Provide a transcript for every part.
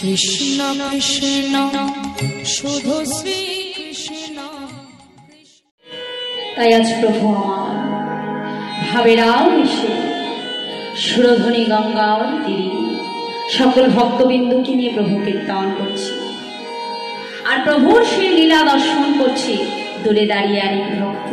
কৃষ্ণ কৃষ্ণ শুধু শ্রী কৃষ্ণ। তাই আজ প্রভু আমার ভাবেরাও এসে সুরধ্বনি গঙ্গার তীরে সকল ভক্তবিন্দুকে নিয়ে প্রভু কীর্তন করছি, আর প্রভুর সেই লীলা দর্শন করছি দূরে দাঁড়িয়ে আরেক ভক্ত।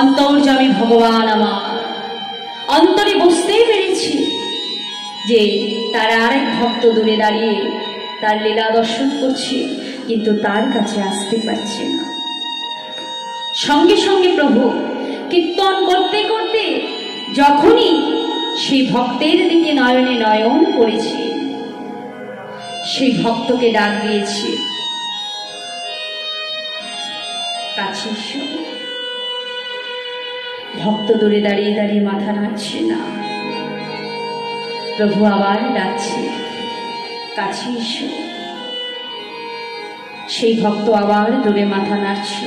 অন্তর্যামী ভগবান আমার অন্তরে বুঝতেই পেরেছি যে তার আরেক ভক্ত দূরে দাঁড়িয়ে তার লীলা দর্শন করছে, কিন্তু তার কাছে আসতে পারছে না। সঙ্গে সঙ্গে প্রভু কীর্তন করতে করতে যখনই সেই ভক্তের দিকে নয়নে নয়ন করেছে, সেই ভক্তকে ডাক দিয়েছে, কাছে এসো। ভক্ত দূরে দাঁড়িয়ে দাঁড়িয়ে মাথা নাড়ছে না। প্রভু আবার ডাকছে, কাছে এসো। সেই ভক্ত আবার দূরে মাথা নাড়ছে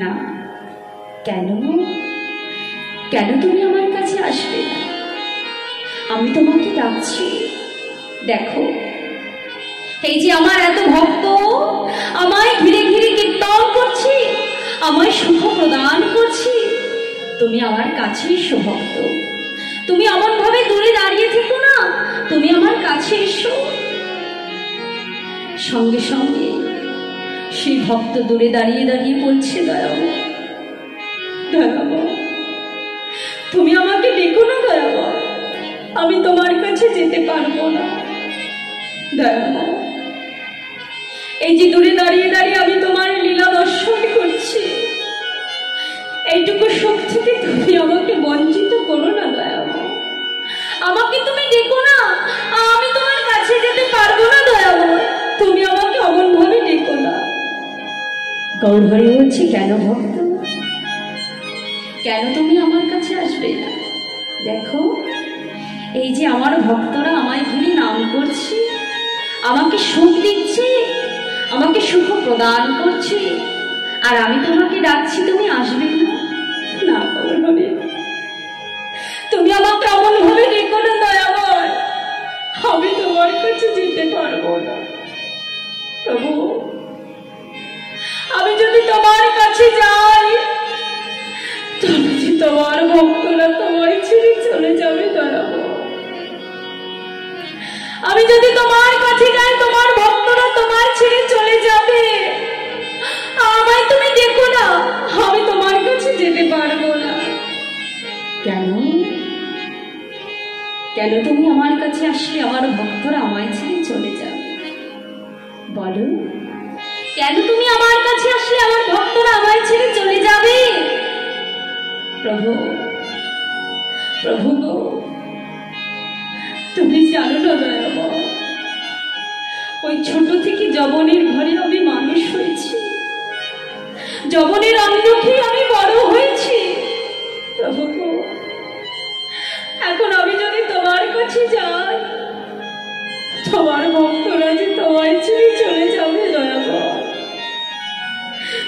না। কেন কেন তুমি আমার কাছে আসবে না? আমি তোমাকে ডাকছি। দেখো, এই যে আমার এত ভক্ত আমায় ঘিরে ঘিরে কীর্তন করছি, আমায় সুখ প্রদান করছি, তুমি আমার কাছে এসো ভক্ত। তুমি এমন ভাবে দূরে দাঁড়িয়ে থেকো না, তুমি আমার কাছে এসো। সঙ্গে সঙ্গে সেই ভক্ত দূরে দাঁড়িয়ে দাঁড়িয়ে বলছে, দয়াময় দয়াময়, তুমি আমাকে ডেকো না দয়াময়, আমি তোমার কাছে যেতে পারবো না। দয়াময়, এই যে দূরে দাঁড়িয়ে দাঁড়িয়ে আমি তোমার লীলা দর্শন করছি, এইটুকু সুখ থেকে তুমি আমাকে বঞ্চিত করো না দয়াময়। আমাকে তুমি ডেকো না, আমি তোমার কাছে যেতে পারবো না দয়াময়, তুমি আমাকে অমন ভাবে ডেকো না। গৌরহরি বলছি, কেন ভক্ত, কেন তুমি আমার কাছে আসবে না? দেখো, এই যে আমার ভক্তরা আমায় ঘিরে নাম করছে, আমাকে সুখ দিচ্ছে, আমাকে সুখ প্রদান করছে, আর আমি তোমাকে ডাকছি, তুমি আসবে না। না গৌরহরি, তুমি আমাকে এমন ভাবে ডেকো না দয়াময়, আমি তোমার কাছে যেতে পারবো না। প্রভু, আমি যদি তোমার কাছে যাই, তবে যে তোমার ভক্তরা তোমায় ছেড়ে চলে যাবে দয়াময়। আমি যদি তোমার কাছে যাই, তোমার ভক্তরা তোমায় ছেড়ে চলে যাবে। আমায় তুমি দেখো না, আমি তোমার কাছে যেতে পারবো না। কেন কেন তুমি আমার কাছে আসলে আমার ভক্তরা আমায় ছেড়ে চলে যাবে? বলো, কেন তুমি আমার কাছে আসলে আমার ভক্তরা আমায় ছেড়ে চলে যাবে? প্রভু, প্রভু গো, তুমি জানো না দয়াময়, ওই ছোট থেকে যবনের ঘরে আমি মানুষ হয়েছি, যবনের অন্ধকে আমি বড় হয়েছি। প্রভু গো, এখন আমি যদি তোমার কাছে যাই, তোমার ভক্তরা যে তোমায় ছেড়ে চলে যাবে দয়াময়।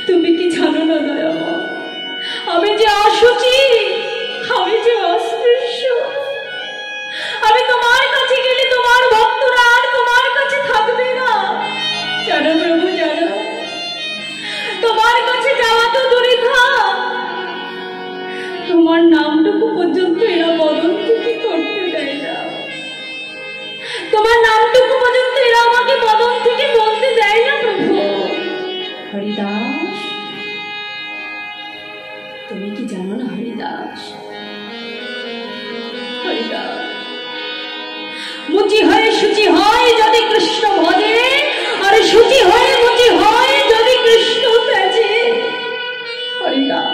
তুমি কি জানো না দয়াময়, আমি যে অসুচি, আমি যে অস্পৃশ্য, আমি তোমার কাছে গেলে তোমার ভক্তরা আর তোমার কাছে থাকবে না। জানো প্রভু, জানো, তোমার কাছে যাওয়া তো দূরে থাক, তোমার নামটুকু পর্যন্ত এরা বদন থেকে করতে দেয় না। তোমার নামটুকু পর্যন্ত এরা আমাকে বদন থেকে বলতে দেয় না। প্রভু হরিদাস, তুমি কি জানো না হরিদাস, হরিদাস মুচি হয়ে শুচি হয় যদি কৃষ্ণ ভজে, আর শুচি হয়ে মুচি হয় যদি কৃষ্ণ তেজে। হরিদাস,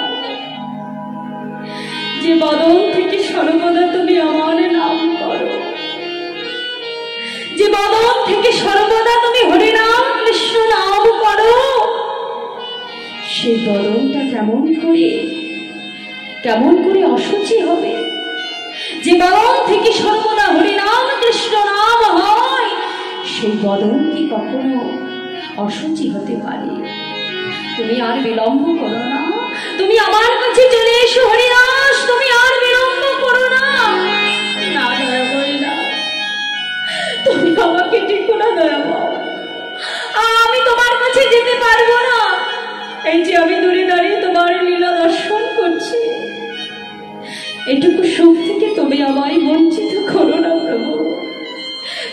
যে বদন থেকে সর্বদা তুমি আমার নাম করো, যে বদন থেকে সর্বদা তুমি হরিনাম কৃষ্ণ নাম করো, সেই বদনটা কেমন করে অসুচি হবে? যে বদন থেকে সর্বদা হরিনাম কৃষ্ণ নাম হয়, সেই বদন কি কখনো অসুচি হতে পারে? তুমি আর বিলম্ব করো না, তুমি আমার কাছে চলে এসো হরিদাস, তুমি আর বিলম্ব করো না। না দয়া করে না, তুমি আমাকে ডেকো না দয়াময়, আমি তোমার কাছে যেতে পারবো না। এই যে আমি দূরে দাঁড়িয়ে তোমার লীলা দর্শন করছি, এটুকু সুখ থেকে তুমি আমায় বঞ্চিত করো না প্রভু।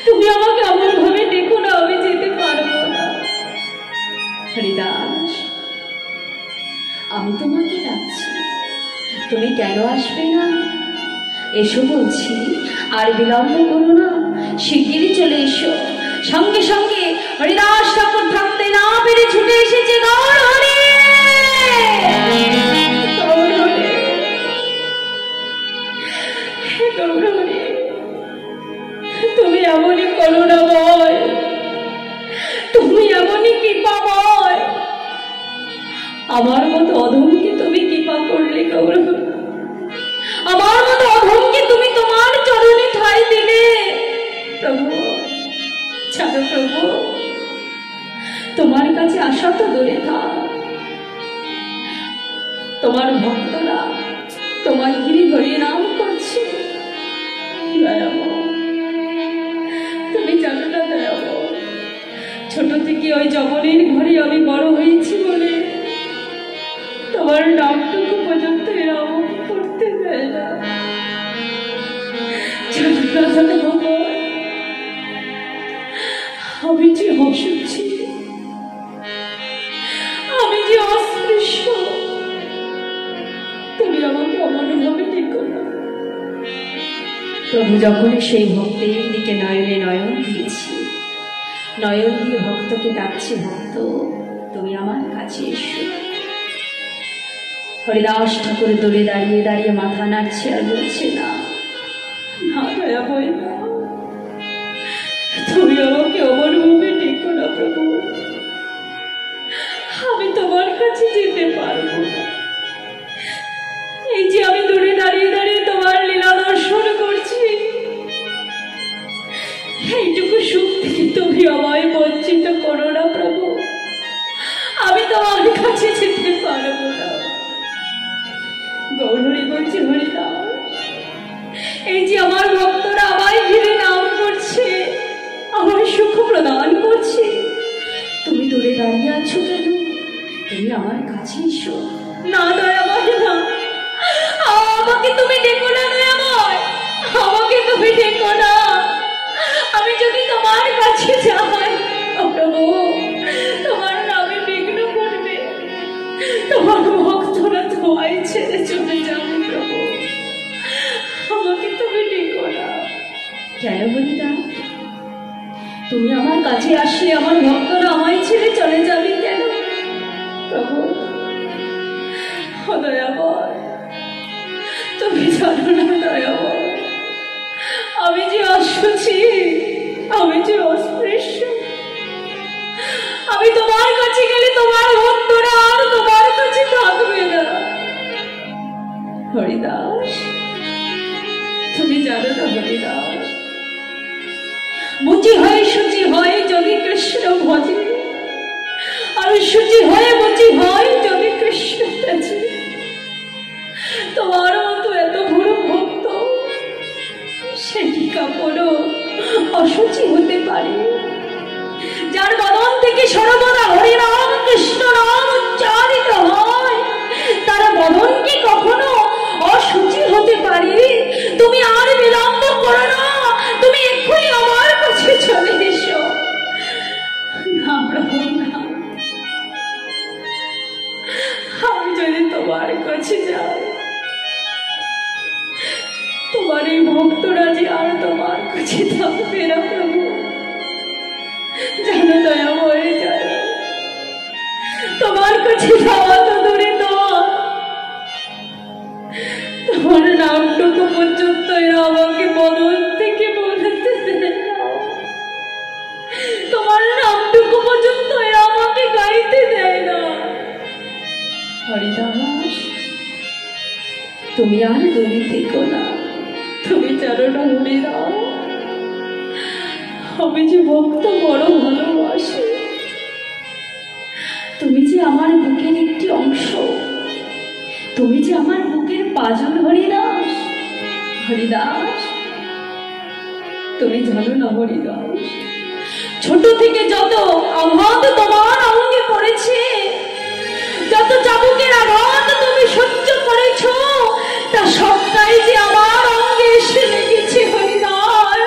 তুমি আমাকে এমন ভাবে দেখো না, আমি যেতে পারবো না। হরিদাস, আমি তোমাকে ডাকছি, তুমি কেন আসবে না? এসো বলছি, আর বিলম্ব করো না, শিগগিরই চলে এসো। সঙ্গে সঙ্গে হরিদাস ঠাকুর থাকতে না পেরে ছুটে এসেছে গৌর হরি। তুমি এমনই করুণাময়, তুমি এমনই কৃপাময়, আমার মতো অধমকে তুমি কৃপা করলে গৌর, আমার মতো অধমকে তুমি তোমার চরণে ঠাঁই দিলে প্রভু। ছাড়ো প্রভু, তোমার কাছে আসা তো দূরে থাক, তোমার ভক্তরা তোমায় গিরি হরি নাম করছে। তুমি জানো না দয়াময়, ছোট থেকে ওই জবনের ঘরে আমি বড় হয়েছি বলে তোমার নামটুকু পর্যন্ত এরা আমাকে করতে দেয় না। আমি যে অসুচি, আমি যে অস্পৃশ্য, তুমি আমাকে অমনভাবে ডেকো না প্রভু। যখনই সেই ভক্তের দিকে নয়নে নয়ন দিয়েছি, নয়ন দিয়ে ভক্তকে ডাকছি, ভক্ত তুমি আমার কাছে এসো। হরিদাস ঠাকুর দূরে দাঁড়িয়ে দাঁড়িয়ে মাথা নাড়ছে আর বলছে, না না দয়াময় না, তুমি আমাকে অমনভাবে ডেকো না প্রভু, আমি তোমার কাছে যেতে পারবো না। এই যে আমি দূরে দাঁড়িয়ে দাঁড়িয়ে তোমার লীলা দর্শন করছি, এইটুকু সুখ থেকে তুমি আমায় বঞ্চিত করো না প্রভু, আমি তোমার কাছে যেতে পারবো না। গৌরী বলছে, হরিদাস, এই যে আমার ভক্তরা আমায় ঘিরে নাম করছে, আমার সুখ প্রদান করছে, তুমি দূরে দাঁড়িয়ে আছো কেন? তুমি আমার কাছে এসো। না দয়াময় না, আমাকে তুমি ডেকো না দয়াময়, আমাকে তুমি ডেকো না। আমি যদি তোমার কাছে যাই প্রভু, তোমার নামে বিঘ্ন করবে, তোমার ভক্তরা তোমায় ছেড়ে চলে যাবে প্রভু, আমাকে তুমি ডেকো না। কেন বলিদা, তুমি আমার কাছে আসলে আমার ভক্তরা আমায় ছেড়ে চলে যাবে কেন প্রভু? দয়াময়, তুমি জানো না দয়াময়, আমি যে অসুচি, আমি যে অস্পৃশ্য, আমি তোমার কাছে গেলে তোমার ভক্তরা আর তোমার কাছে থাকবে না। হরিদাস, তুমি জানো না হরিদাস, মুচি হয়ে শুচি হয় যদি কৃষ্ণ ভজে, আর শুচি হয়ে মুচি হয় যদি কৃষ্ণ তেজে। তোমার মতো এত বড় ভক্ত, সে কি কাপড় অসুচি হতে পারে? যার বদন থেকে সর্বদা হরিনাম কৃষ্ণ নাম উচ্চারিত হয়, তার বদন কি কখনো অসুচি হতে পারে? তুমি আর বিলম্ব করো না, তুমি এক্ষুনি আমার কাছে চলে এসো। না প্রভু না, আমি যদি তোমার কাছে যাই, তোমার এই ভক্তরা যে আর তোমার কাছে থাকবে না প্রভু। জানো দয়াময়, জানো তোমার কাছে যাওয়া তো দূরে নয়, তোমার নামটুকু পর্যন্ত এরা আমাকে বদন থেকে বলতে দেয় না, তোমার নামটুকু পর্যন্ত এরা আমাকে গাইতে দেয় না। হরিদাস, তুমি আর দূরে থেকো না, তুমি জানো না হরিদাস, আমি যে ভক্ত বড় ভালোবাসি, তুমি যে আমার বুকের একটি অংশ, তুমি যে আমার বুকের পাঁজর হরিদাস। হরিদাস, তুমি জানো না হরিদাস, ছোট থেকে যত আঘাত তোমার অঙ্গে পড়েছে, যত চাবুকের আঘাত তুমি সহ্য করেছো, তা সবটাই যে আমার অঙ্গে এসে লেগেছে হরিদাস।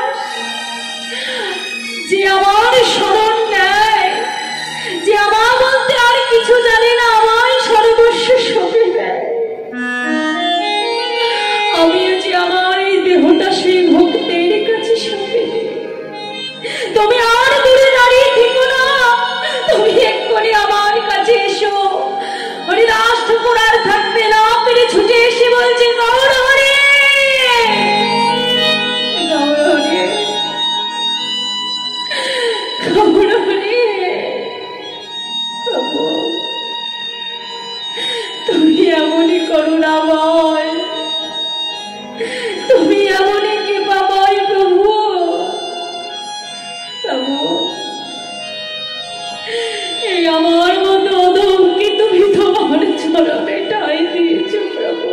যে আমার স্মরণ নেয়, যে আমার বলতে আর কিছু জানে না, আমার সর্বস্ব সঁপে দেয়, আমিও যে আমার এই দেহটা সেই ভক্তের কাছে সঁপে দিই। তুমি আর দূরে দাঁড়িয়ে থেকো না, তুমি এক্ষুনি আমার কাছে এসো। হরিদাস ঠাকুর আর থাকতে না পেরে ছুটে এসে বলছে, গৌর হরি, গৌর হরি, গৌর হরি। প্রভু, তুমি এমনই করুণাময়, তুমি এমনই কৃপাময় প্রভু। প্রভু, এই আমার মতো অধমকে তুমি তোমার চরণে ঠাঁই দিয়েছ প্রভু।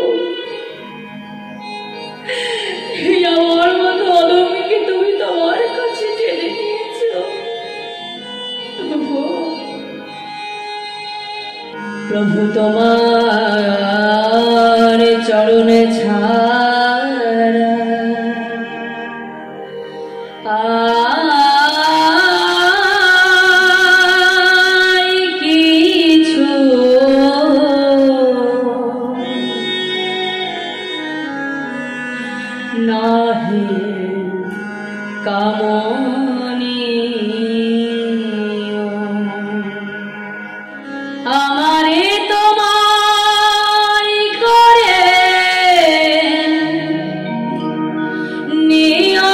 এই আমার মতো অধমকে তুমি তোমার কাছে টেনে নিয়েছ প্রভু। প্রভু, তোমার চরণে ছাড়া কিছু নাহি কামনীয়, আমারে তোমায় করে নিয়া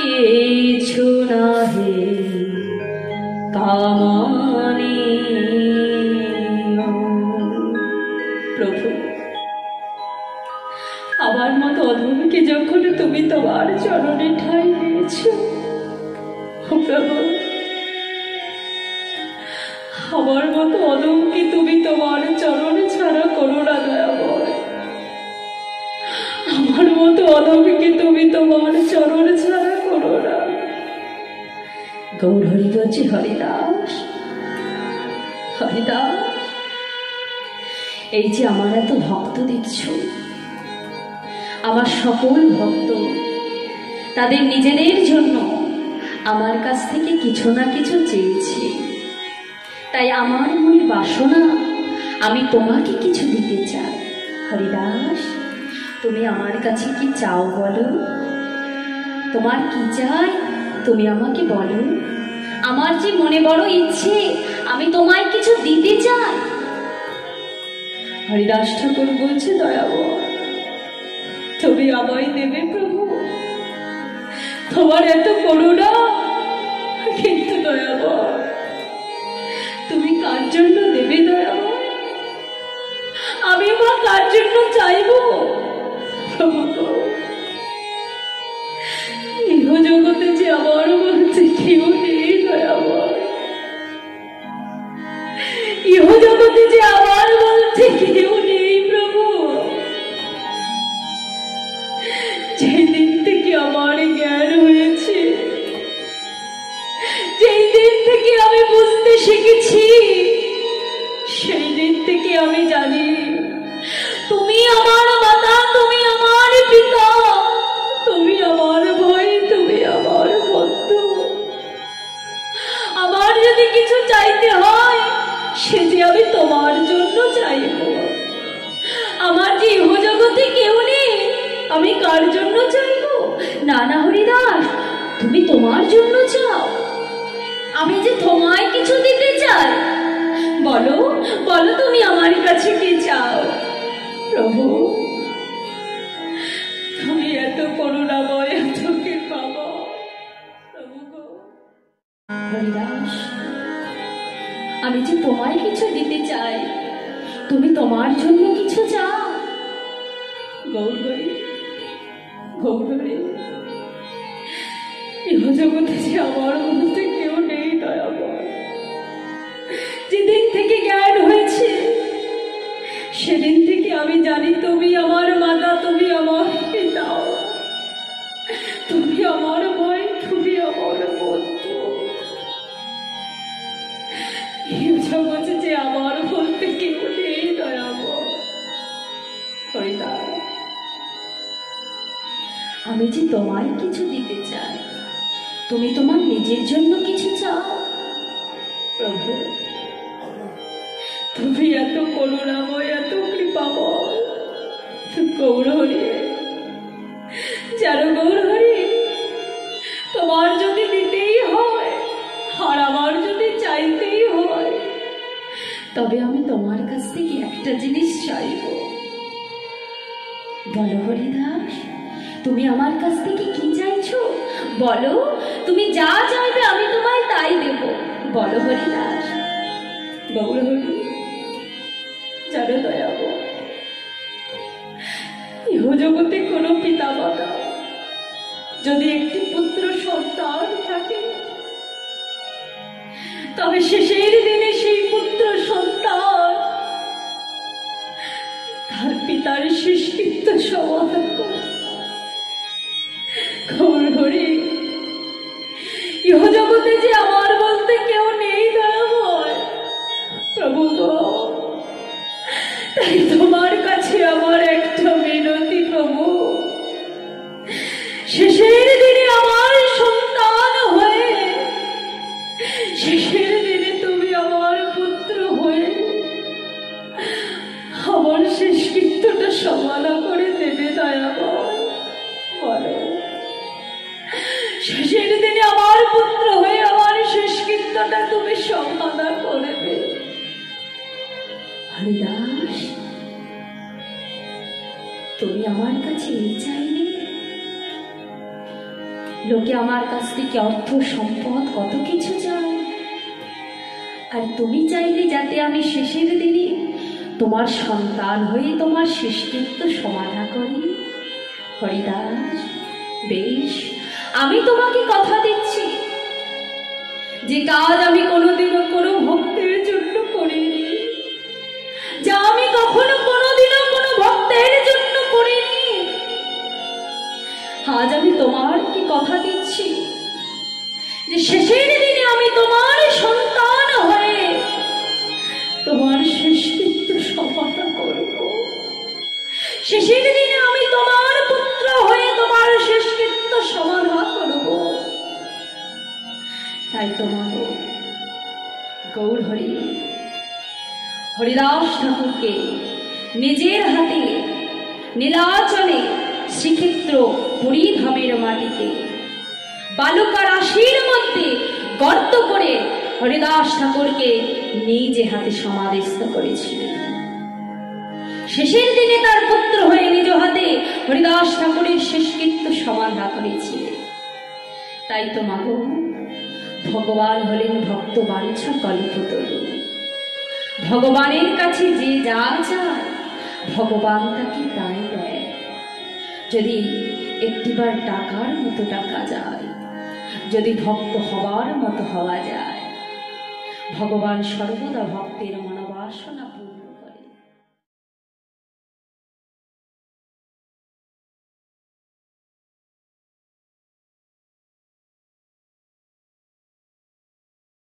কিছু নাহি কামনীয়। প্রভু, আমার মতো অধমকে যখন তুমি তোমার চরণে ঠাঁই দিয়েছ, প্রভু, আমার মতো অধমকে তুমি তোমার চরণে ছাড়া করো না দয়াময়। আমার মতো অধমকে তুমি তোমার চরণ ছাড়া করো না। গৌর হরি বলছে, হরিদাস, হরিদাস, এই যে আমার এত ভক্ত দিচ্ছ, আমার সকল ভক্ত তাদের নিজেদের জন্য আমার কাছ থেকে কিছু না কিছু চেয়েছে, তাই আমার মনে বাসনা আমি তোমাকে কিছু দিতে চাই। হরিদাস, তুমি আমার কাছে কি চাও বলো? তোমার কি চাই তুমি আমাকে বলো। আমার যে মনে বড় ইচ্ছে, আমি তোমায় কিছু দিতে চাই। হরিদাস ঠাকুর বলছে, দয়াবর, তুমি আমায় দেবে প্রভু, তোমার এত করুণা, কিন্তু দয়াবর তুমি কার জন্য দেবে দয়াবর? আমি মা কার জন্য চাইব? প্রভু গো, ইহ জগতে যে আমার বলতে কেউ নেই দয়াময়, ইহ জগতে যে আমার বলতে কেউ নেই প্রভু। যেই দিন থেকে আমার জ্ঞান হয়েছে, যেই দিন থেকে আমি বুঝতে শিখেছি, সেই দিন থেকে আমি জানি তুমি আমার মাতা, তুমি আমার পিতা, তুমি আমার ভাই, তুমি আমার বন্ধু। আমার যদি কিছু চাইতে হয় সে যে আমি তোমার জন্য চাইব। আমার যে ইহ জগতে কেউ নেই, আমি কার জন্য চাইব? না না হরিদাস, তুমি তোমার জন্য চাও। আমি যে তোমায় কিছু দিতে চাই, বলো বলো তুমি আমার কাছে কি চাও? প্রভু, তুমি এত করুণাময়, এত কৃপাময় প্রভু গো। হরিদাস, আমি যে তোমায় কিছু দিতে চাই, তুমি তোমার জন্য কিছু চাও। গৌরহরি, গৌরহরি, ইহ জগতে যে আমার বলতে কেউ নেই দয়াময়। যেদিন থেকে জ্ঞান হয়েছে সেদিন থেকে আমি জানি তুমি আমার মাতা, তুমি আমার পিতা, তুমি আমার ভাই, তুমি আমার বন্ধু। ইহ জগতে যে আমার বলতে কেউ নেই দয়াময়। হরিদাস, আমি যে তোমায় কিছু দিতে চাই, তুমি তোমার নিজের জন্য কিছু চাও। প্রভু, তুমি এত করুণাময়, এত কৃপাময়। গৌরহরি, যার গৌরহরি, তোমার যদি দিতেই হয় আর আমার যদি চাইতেই হয়, তবে আমি তোমার কাছ থেকে একটা জিনিস চাইব। বলো হরিদাস, তুমি আমার কাছ থেকে কি চাইছো? বলো, তুমি যা চাইবে আমি তোমায় তাই দেব। বলো হরিদাস। গৌরহরি, জানো দয়াব, ইহ জগতে কোনো পিতা মাতা যদি একটি পুত্র সন্তান থাকে, তবে শেষের দিনে সেই পুত্র সন্তান তার পিতার শেষকৃত্য সমাধান করে। গৌরহরি, ইহ জগতে যে আমার বলতে কেউ নেই দয়াময় প্রভু গো, তাই তোমার কাছে আমার একটা মিনতি প্রভু, শেষের দিনে আমার সন্তান হয়ে, শেষের দিনে তুমি আমার পুত্র হয়ে আমার শেষকৃত্যটা সমাধা করে দেবে দয়াময়। বলো, শেষের দিনে আমার পুত্র হয়ে আমার শেষকৃত্যটা তুমি সমাধা করবে। হরিদাস, তুমি আমার কাছে এই চাইলে? লোকে আমার কাছ থেকে অর্থ সম্পদ কত কিছু চায়, আর তুমি চাইলে যাতে আমি শেষের দিনে তোমার সন্তান হয়ে তোমার শেষকৃত্য সমাধা করি। হরিদাস, বেশ, আমি তোমাকে কথা দিচ্ছি যে কাজ আমি কোনোদিনও কোনো ভক্তের জন্য করিনি, যা আমি কখনো কোনোদিনও কোনো ভক্তের জন্য করিনি, আজ আমি তোমার কি কথা দিচ্ছি যে শেষের দিনে আমি তোমার সন্তান হয়ে তোমার শেষকৃত্য সমাধা করব। শেষের দিনে আমি তোমার পুত্র হয়ে তোমার শেষকৃত্য সমাধা করব। তাই তোমার গৌরহরি, হরিদাস ঠাকুরকে নিজের হাতে নীলাচলে শ্রীক্ষেত্র পুরী ধামের মাটিতে বালুকা রাশির মধ্যে গর্ত করে হরিদাস ঠাকুরকে নিজে হাতে সমাধিস্থ করেছিলেন। শেষের দিনে তার পুত্র হয়ে নিজ হাতে হরিদাস ঠাকুরের শেষকৃত্য সমাধা করেছিলেন। তাই তো মাগো, ভগবান হলেন ভক্ত বাঞ্ছা কল্পতরু। ভগবানের কাছে যে যা চায় ভগবান তাকে তাই দেয়। যদি একটিবার টাকার মতো টাকা যায়, যদি ভক্ত হবার মতো হওয়া যায়, ভগবান সর্বদা ভক্তের মনোবাসনা